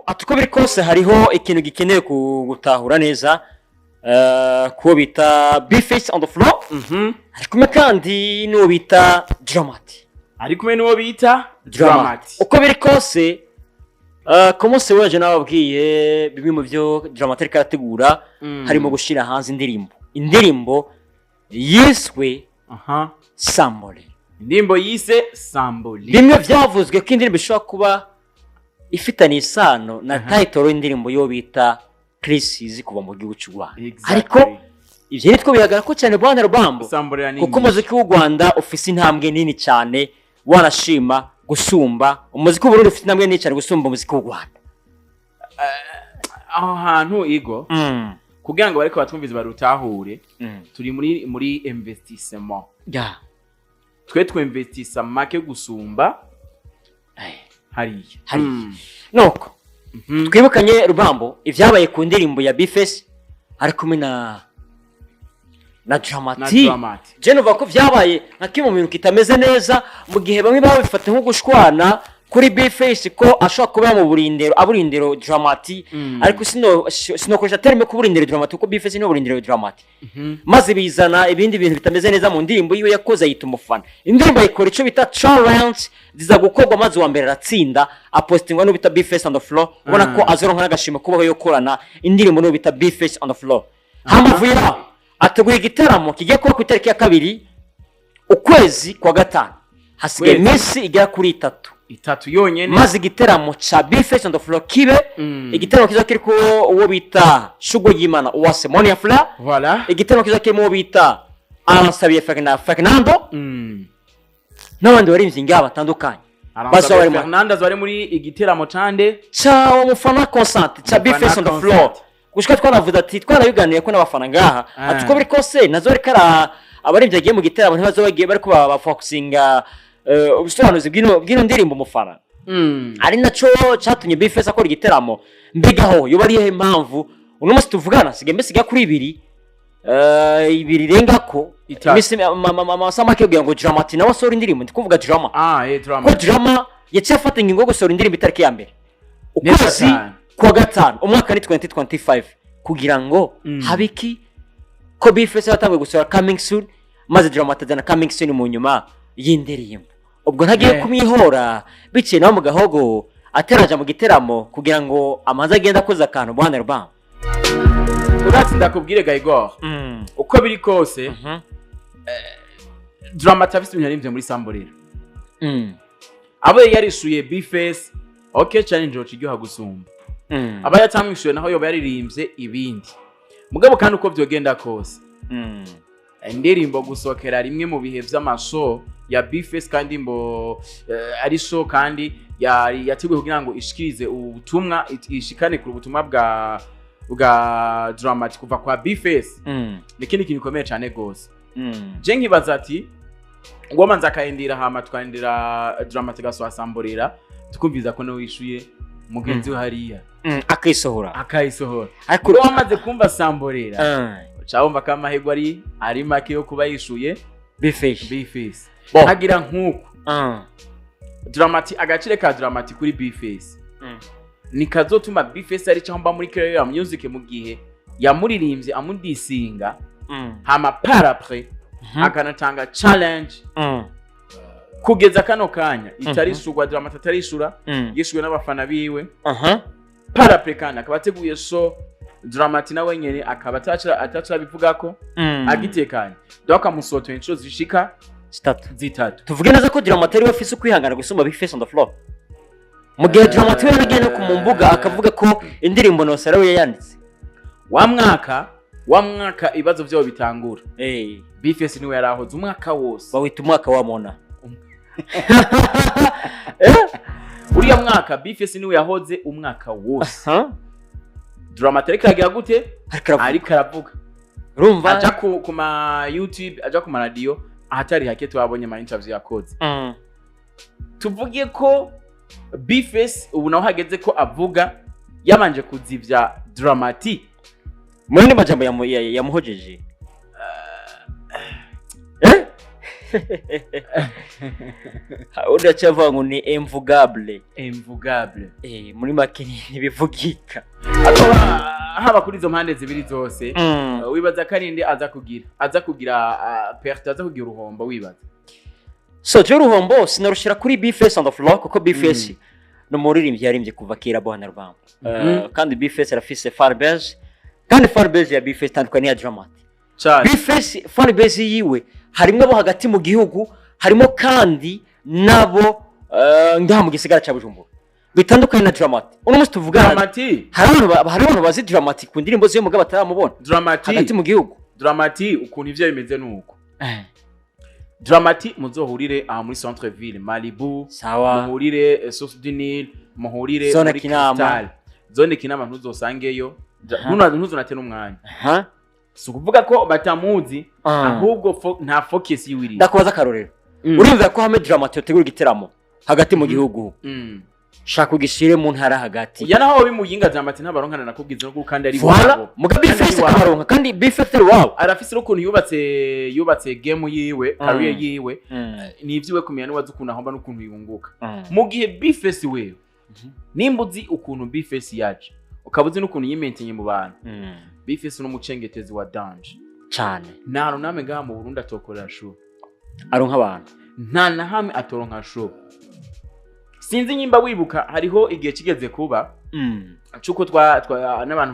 atuko biri kose hariho ikintu gikeneye gutahura neza kuwo bita Bimez on the floor. Ari kumwe kandi n'uwo bita Dramati. Ari kumwe n'uwo bita Dramati. Uko biri kose comment se waje nababwiye bimwe mu byo Dramati ariko arategura harimo gushira hanze indirimbo yiswe Sambole. Indirimbo yise Sambole. Bimwe byavuzwe ko indirimbo ishobora kuba ifitanye isano na title y'indirimbo yo bita Crisis kuva mu gihugu cy'u Rwanda. Ariko ivyo nitwo bihagara ko cyane bwana Rubambo kuko umuziki w'u Rwanda ufise intambwe nini cyane wanashima gusumba umuziki w'u Burundi ufise intambwe nini cyane gusumba umuziki w'u Rwanda. Aho hantu igo kugira ngo bariko batwumvize barutahure turi muri investissement. Twe twinvestisa make gusumba hariya. Noko twibukanye Rubambo ivyabaye ku ndirimbo ya Bimez ari kumwe na Dramati. Je nuva ko vyabaye nka kimwe mu bintu kitameze neza mu gihe bamwe babifata nko gushwana kuri Bimez ko ashobora kuba mu aburindero Dramati, ariko sinokoresha terme ku burindero Dramati kuko Bimez no burindero Dramati. Maze bizana ibindi bintu bitameze neza mu ndirimbo yiwe yakoze ayita umufana. Indirimbo ikora ico bita challenge ziza gukorwa maze wa mbere aratsinda apostingwa no bita Bimez on the floor, ubona ko azoronka n'agashima kubaho yo korana indirimbo no bita Bimez on the floor. Hamuvira ateguye igitaramo kigiye kuba ku itariki ya 2 ukwezi kwa gatanu, hasigaye iminsi igera kuri 3 yonyene maze igiteramo cha Bimez on the floor kibe igiteramo kiza kiriko uwo bita Shugo Yimana uwase Monia Fla. Voilà. Igiteramo kiza kirimo uwo bita Ansabiye Fernando n'abandi barimvye ngaba batandukanye. Bazawari Fernando azwari muri igiteramo cande cha umufana constant cha Bimez on the floor. Gushika twanavuze ati twarabiganiye ko n'abafana ngaha atuko biri kose nazo rikara abarimvye agiye mu giteramo ntibazo bagiye bariko bafocusinga ubusobanuzi bw'ino ndirimbo umufana. Ari naco catumye Bimez akora igiteramo. Mbegaho yo bari he impamvu uno munsi tuvugana sigembe siga kuri 2 rengako imisi mama kebwe ngo Dramati nawe asora indirimbo ndikuvuga Drama. Drama. Ko Drama yaciye afata ingingo yo gusora indirimbo itariki ya mbere ukwezi kwa gatanu umwaka ni 2025 kugira ngo habiki ko Bimez yatangiye gusora coming soon maze Dramati azana coming soon mu nyuma y'indirimbo. Ubwo ntagiye kumwihora biciye nawe mu gahogo ateraja mu giteramo kugira ngo amaze agenda koza akantu bwana Rubamba. Uratsi ndakubwire Gaigor uko biri kose Dramati afite ibintu muri Sambole. Abo yarishuye Bimez okay challenge ociryoha gusumba. Aba yatamwishuye naho yoba yaririmbye ibindi mugabo kandi uko byogenda kose indirimbo gusokera rimwe mu bihe vy'amasho ya Bimez kandi mbo ari show kandi yateguye kugira ngo ishikirize ubutumwa ishikane ku butumwa bwa Dramati kuva kwa Bimez. Nikindi kintu gikomeye cyane gose. Je nkibaza ati ngoma nzakayindira hama twandira Dramati gaswa Sambolera tukumviza ko no wishuye mugenzi we hariya akayisohora ariko wamaze kumva Sambolera cyawumva kamahego ari make yo kuba yishuye Bimez hagira nkuko Dramati agacire ka Dramati kuri Bimez nikazotuma Bimez ari cyamba muri career music mu gihe yamuririmbye amudisinga hama parapre akanatanga challenge kugeza kano kanya itarishurwa Dramati atarishura yishuwe n'abafana biwe parapre kandi akabateguye so Dramati na wenyene akaba atacha bivuga ko agitekanye doka musoto inshuro zishika 3 tuvuge neza ko Dramati ari wafise kwihangana gusumba Bimez on the floor mu gihe Dramati we yagiye no kumumbuga akavuga ko indirimbo no sarawe yanditse wa mwaka ibibazo byo bitangura Bimez niwe yarahoze umwaka wose bawita umwaka wa Mona uriya mwaka Bimez niwe yahoze umwaka wose. Dramati ariko agira gute ariko aravuga urumva aja ku ma YouTube aja ku ma radio ahatari hake twabonye ma interview yakoze. Tuvuge ko Bimez ubu naho hageze ko avuga yabanje kuzivya Dramati muri majambo yamuhojeje undi acavuga ngo ni imvugable muri make ntibivugika haba kuri izo mpande zibiri zose wibaza karinde aza kugira perte aza kugira uruhombo wibaza so je uruhombo sinarushira kuri Bface on the floor kuko Bface no muririmbyi yarimbye kuva kera bwana rwamba kandi Bface arafise fanbase kandi fanbase ya Bface tandukanye ya Dramatic Bface fanbase yiwe harimo abo hagati mu gihugu harimo kandi nabo ngaha mu gisigara ca Bujumbura bitandukanye na Dramatic uno musi tuvuga Dramatic hari abantu bazi Dramatic ku ndirimbo ziyo mugabo ataramubona hagati mu gihugu Dramatic ukuntu ivyo bimeze nuko Dramatic muzohurire muri centre ville Malibu muhurire Source du Nil muhurire muri Cristal zone Kinama ntuzosangeyo ntuzonate n'umwanya si ukuvuga ko batamuzi ahubwo nta focus yiwiri ndakubaza karorero urumva ko hame Dramatic yotegura igiteramo hagati mu gihugu shaka ugishire mu ntara hagati ya naho bimuyinga Dramatic ntabaronkana nakubwiza no kandi ari wabo muga Bface abaronka kandi Bface wabo arafise ukuntu yubatse game yiwe career yiwe nivyiwe kumenya niwaza ukuntu ahomba n'ukuntu yunguka mu gihe Bface wewe nimbuzi ukuntu Bface yaje ukabuzi n'ukuntu yimentenye mu bantu Bface no mucengetezi wa danger cyane naro name ngaha mu Burundi atokorera show aronka abantu nta na hamwe atoronka show sinzi nyimba wibuka hariho igihe kigeze kuba cuko n'abantu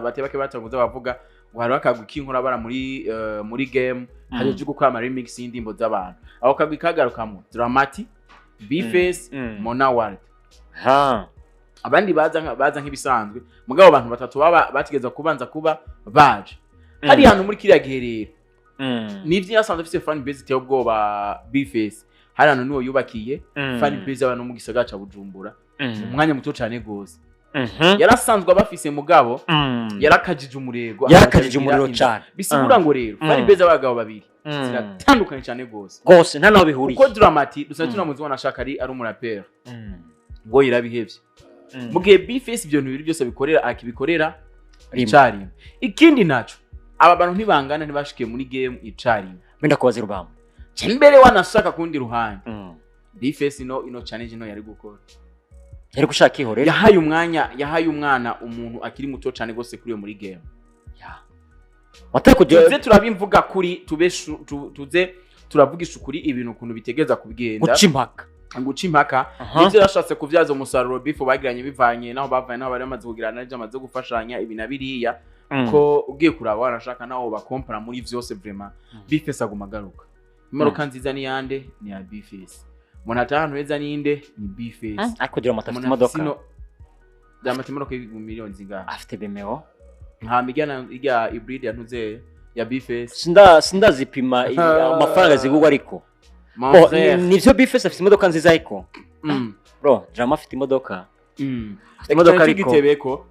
bake batanguza bavuga ngo hari akagwi k'inkuru abara muri game hari cyo gukora remix y'indimbo z'abantu aho kagwi kagarukamo Dramatic Bface Mona World abandi baza nk'ibisanzwe mugabo abantu batatu batigeza kubanza kuba baje hari hano muri kiriya gihe rero nivyo yasanze afise fan base iteye ubwoba Bface hari hano niwo yubakiye fan base abantu mu gisagara ca Bujumbura umwanya muto cyane gose yarasanzwe abafise mugabo yarakajije umurego cyane bisigura ngo rero fan base abagabo babiri ziratandukanye cyane gose nta naho bihuriye kuko Dramatic dusa tunamuzi wanashaka ari umurapera ngo yirabihevye mu gihe Bface ibyo bintu byose akibikorera icari ikindi naco aba bantu ntibangana ntibashikiye muri game icari benda kubaza rubamba cyembere wanashaka kundi ruhande Bface ino challenge yari gukora yari gushaka ihorera yahaye umwana umuntu akiri muto cyane gose kuri yo muri game tuze turabimvuga kuri tuze turavugisha ukuri ibintu ukuntu bitegeza kubigenda guca impaka nivyo yashatse kuvyaza umusaruro bifu bagiranye bivanye naho bavanye naho bari bamaze kugirana n'ibyo amaze gufashanya ibi na biriya ko ugiye kuraba wanashaka naho bakompara muri vyose vraiment Bface aguma garuka imodoka nziza ni yande ni ya Bface umuntu atahantu heza ninde ni Bface ariko Dramatic imodoka imodoka y'imiliyoni zingahe afite Bimez nta migana ijya hybrid yantuze ya Bface sindazipima amafaranga zigugwa ariko nivyo Bface afite imodoka nziza ariko bro Drama afite imodoka imodoka ariko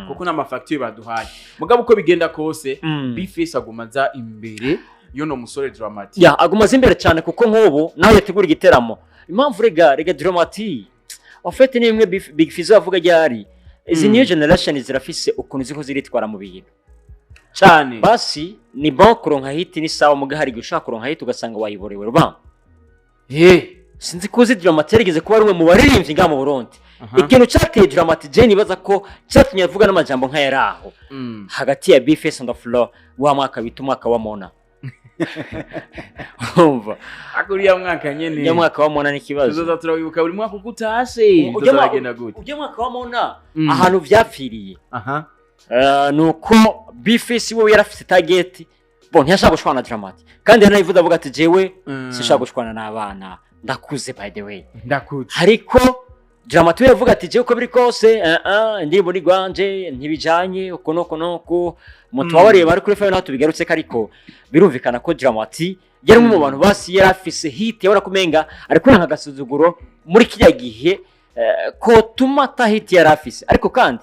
kuko na facture baduhaye mugabo uko bigenda kose Bface agumaza imbere yono musore Dramatic agumaza imbere cyane kuko nk'ubu nawe yategura igiteramo impamvu rega Dramatic ofete nimwe Big Fizzo avuga ryari izi new generation zirafise ukuntu ziko ziritwara mu bintu cyane basi ni bon kuronka hit ni sawa mugahari gushaka kuronka hit ugasanga wayiborewe rubamba sinzi kuzi Dramatic igeze kuba rumwe mu baririmbyi ngaha mu Burundi ikintu cyateye Dramatic je nibaza ko cyatumye avuga n'amajambo nka yaraho hagati ya Bface on the floor wa mwaka bita umwaka wa Mona umva akuriya mwaka nyene ya mwaka wa Mona n'ikibazo tuzoza turawibuka buri mwaka ukutashe tuzagenda gute ujye mwaka wa Mona ahantu vyapfiriye nuko Bface we yarafite target ntiyashaka gushwana Dramatic kandi yanayivuze avuga ati jewe sishaka gushwana n'abana ndakuze by the way ndakuze ariko Dramatic yavuga ati jewe uko biri kose ndimbo ni gwanje ntibijanye uko noko mutwabariye bari kuri FM naho tubigarutse ariko birumvikana ko Dramatic yari mu bantu basi yarafise hit yabora kumenga ariko nka gasuzuguro muri kijya gihe ko tumata hit yarafise ariko kandi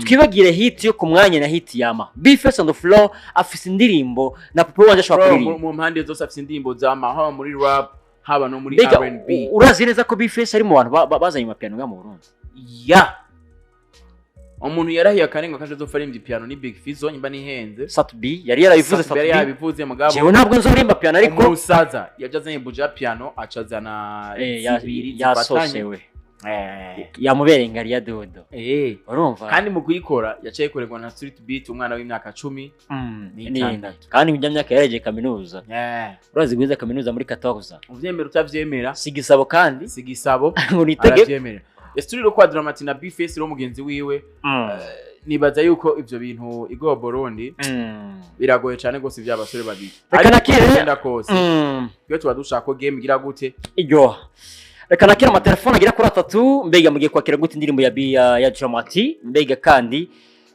twibagire hit yo kumwanya na hit yama Bface on the floor afise indirimbo na papa wanje ashobora kuririmba mu mpande zose afise indirimbo zama haba muri rap haba no muri R&B urazi neza ko Bface ari mu bantu bazanye amapiano nga mu Burundi umuntu yarahiye akarenga kaje zofarimba piano ni Big Fizzo nyimba nihenze Satbi yari yarabivuze Satbi yari yabivuze mugabo jewe ntabwo nzorimba piano ariko umusaza yajazanye buja piano acazana zibiri yasosewe yamubereye ngari ya dodo urumva kandi mu kuyikora yacaye korerwa na Street Beat umwana w'imyaka 10 n'itandatu kandi mu myaka yareje kaminuza urazi gwiza kaminuza muri 14 uvyemera utavyemera sigisabo kandi sigisabo ngo nitege Studio kwa Dramati na B-Face ro mugenzi wiwe nibaza yuko ivyo bintu igo Burundi biragoye cyane gose by'abasore babiri reka nakire kose iyo tuba dushaka game gira gute iryoha reka nakire amatelefone agira kuri 3 mbega mugiye kwakira gute indirimbo ya Dramati mbega kandi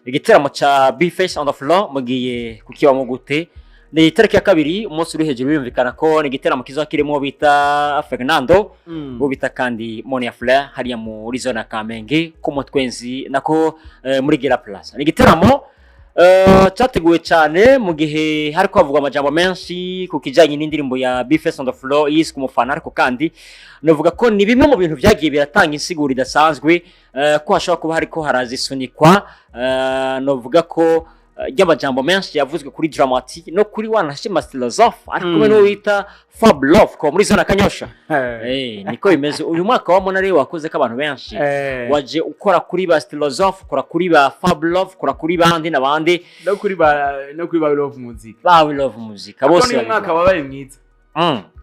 igiteramo cha B-Face on the floor mugiye kukibamo gute ni tariki ya kabiri umunsi uri hejuru yumvikana ko ni igiteramo kizakiremo bita Fernando bo bita kandi Monia Fleur hariya muri zone Kamenge ku mutwenzi nako muri Gera Plaza ni igiteramo cyateguwe cyane mu gihe hari kwavugwa amajambo menshi ku kijanye n'indirimbo ya B-Face on the floor yiswe umufana ariko kandi novuga ko ni bimwe mu bintu byagiye biratanga insiguro idasanzwe ko hashobora kuba hariko harazisunikwa novuga ko y'amajambo menshi yavuzwe kuri Dramati no kuri wanashima philosophe ariko no wita Fab Love ko muri zona Kanyosha niko bimeze uyu mwaka wa Monare wakoze ko abantu benshi waje ukora kuri ba philosophe ukora kuri ba Fab Love ukora kuri bandi nabandi no kuri ba Love Music ba Love Music bose uyu mwaka wabaye mwiza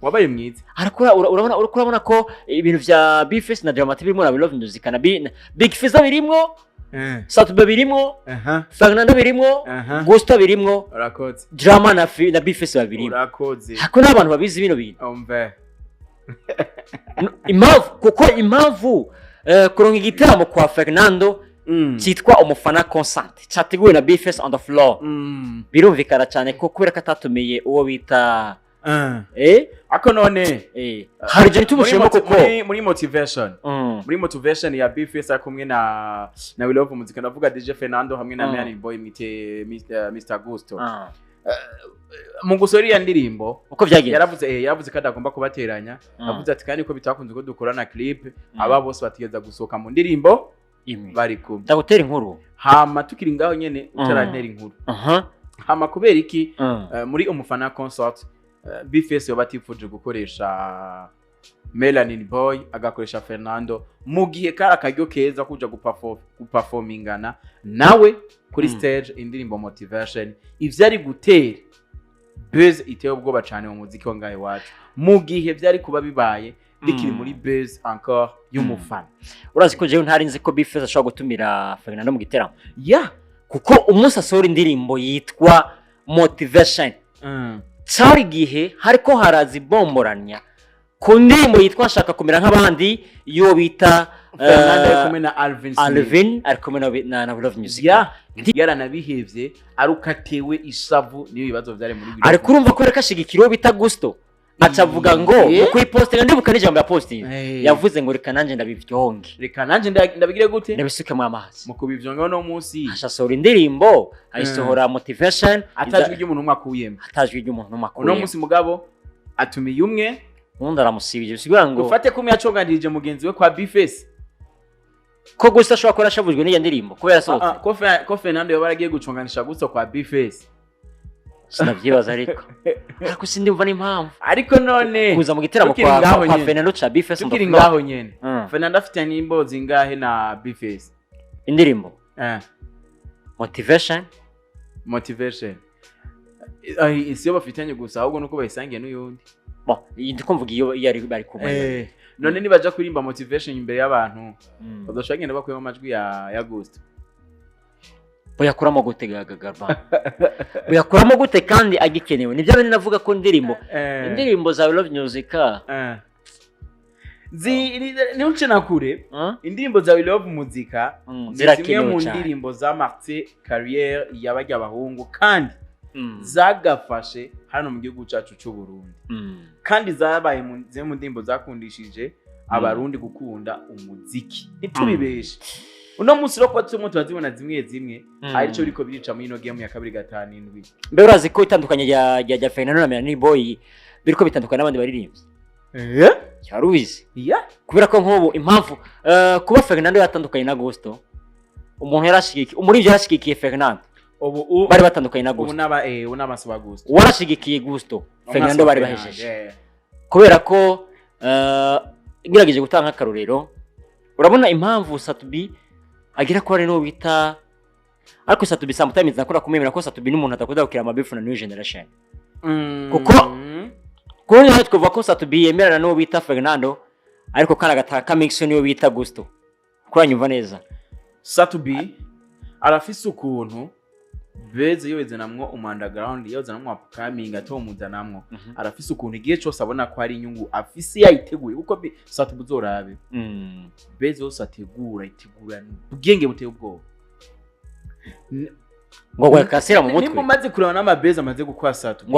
wabaye mwiza ariko urabona ko ibintu vya B-Face na Dramati birimo na Love Music na Big Fizzo birimo Satube birimo Fernando birimo Gusto birimo urakoze Drama na B-Face babirimo urakoze hako n'abantu babizi bino bintu impamvu kuronka igiteramo kwa Fernando cyitwa umufana consent cyateguwe na B-Face on the floor birumvikana cyane ko kubera ko atatumiye uwo bita ako none hari je tumushemo koko muri motivation ya B-Face akumwe na We Love Music ndavuga DJ Fernando hamwe na Melanin boy mite Mr Gusto mu gusori ya ndirimbo uko byagiye yaravuze kandi agomba kubateranya avuze ati kandi ko bitakunze ko dukorana clip aba bose batigeza gusoka mu ndirimbo bari kumwe ndagutera inkuru hama tukiri ngaho nyene utarantera inkuru hama kubera iki muri umufana concert B-Face yo batifuje gukoresha Melanin boy agakoresha Fernando mu gihe kara akaryo keza kuja guperformingana nawe kuri stage indirimbo motivation ivyari gutera buzz iteye ubwoba cyane mu muziki wa ngaye wacu mu gihe byari kuba bibaye bikiri muri buzz encore y'umufana urazi ko jewe ntarinze ko B-Face ashobora gutumira Fernando mu giteramo kuko umunsi asora indirimbo yitwa motivation cyari gihe hariko harazi bomboranya ku ndirimbo yitwa nshaka kumera nk'abandi yo bita Fernando kumwe na Alvin arikumwe na Love Music yaranabihevye arukatewe isavu niyo bibazo byare muri ari kurumva ko rekashigikiro bita Gusto acavuga ngo kuri posting ndibuka n'ijambo ya posting yavuze ngo reka nanje ndabivyonge ndabigire gute ndabisuke mu amazi mu kubivyonga no munsi ashasora indirimbo ayisohora motivation atajwe ry'umuntu umwakuyemba uno munsi mugabo atumiye umwe undi aramusibije bisigura ngo ufate kumwe yaconganirije mugenzi we kwa B-Face ko Gusto ashobora kuba ashavujwe n'iyo ndirimbo kubera sohotse ko Fernando yo baragiye guconganisha Gusto kwa B-Face sinavyibaza ariko sindimva n'impamvu ariko none kuza mu giteramo kwa Fernando cha B-Face tukiri ngaho nyene Fernando afite nimbo zingahe na B-Face indirimbo motivation isiyo bafitanye gusa ahubwo nuko bayisangiye n'uyundi ndikumvuga iyo yari bari kumwe none nibaja kurimba motivation imbere y'abantu badoshagenda bakuyemo amajwi ya Gusto boyakuramo gute gagarba boyakuramo gute kandi agikenewe nivyo bene navuga ko indirimbo za Love Music ni uce nakure indirimbo za We Love Music zimwe mu ndirimbo za Martin Carrière yabajya abahungu kandi zagafashe hano mu gihugu cyacu cy'u Burundi kandi zabaye mu ndirimbo zakundishije abarundi gukunda umuziki ntitubibeshe uno munsi roko tumo twazibona zimwe arico biko birica muri ino game ya 2-5-7 mbe urazi ko itandukanye ya Fernando na Melanin boy biriko bitandukanye n'abandi baririmbyi cyarubizi kubera ko nk'ubu impamvu kuba Fernando yatandukanye na Gusto umuntu yarashigikiye muri ibyo yarashigikiye Fernando ubu bari batandukanye na Gusto ubu n'abasaba Gusto warashigikiye Gusto Fernando bari bahejeje kubera ko ngirageje gutanga akarorero urabona impamvu Satubi agira ko ari no bita ariko Satubi sometimes nakora kumemera ko Satubi n'umuntu atakuda gukira amabifu na new generation kuko kuri hano twavuga ko Satubi yemerana no bita Fernando ariko kana gataka mix niyo bita Gusto kuranyumva neza Satubi arafise ukuntu beze yoweze namwo underground yoza namwo upcoming atomuzanamwo arafise ukuntu igihe cyose abona ko ari inyungu afise yayiteguye uko Satubi uzorabe beze yose ategura itegura ubwenge buteye ubwoba ngo gwakasira mu mutwe nimba maze kurana n'amabeze amaze gukwa Satubi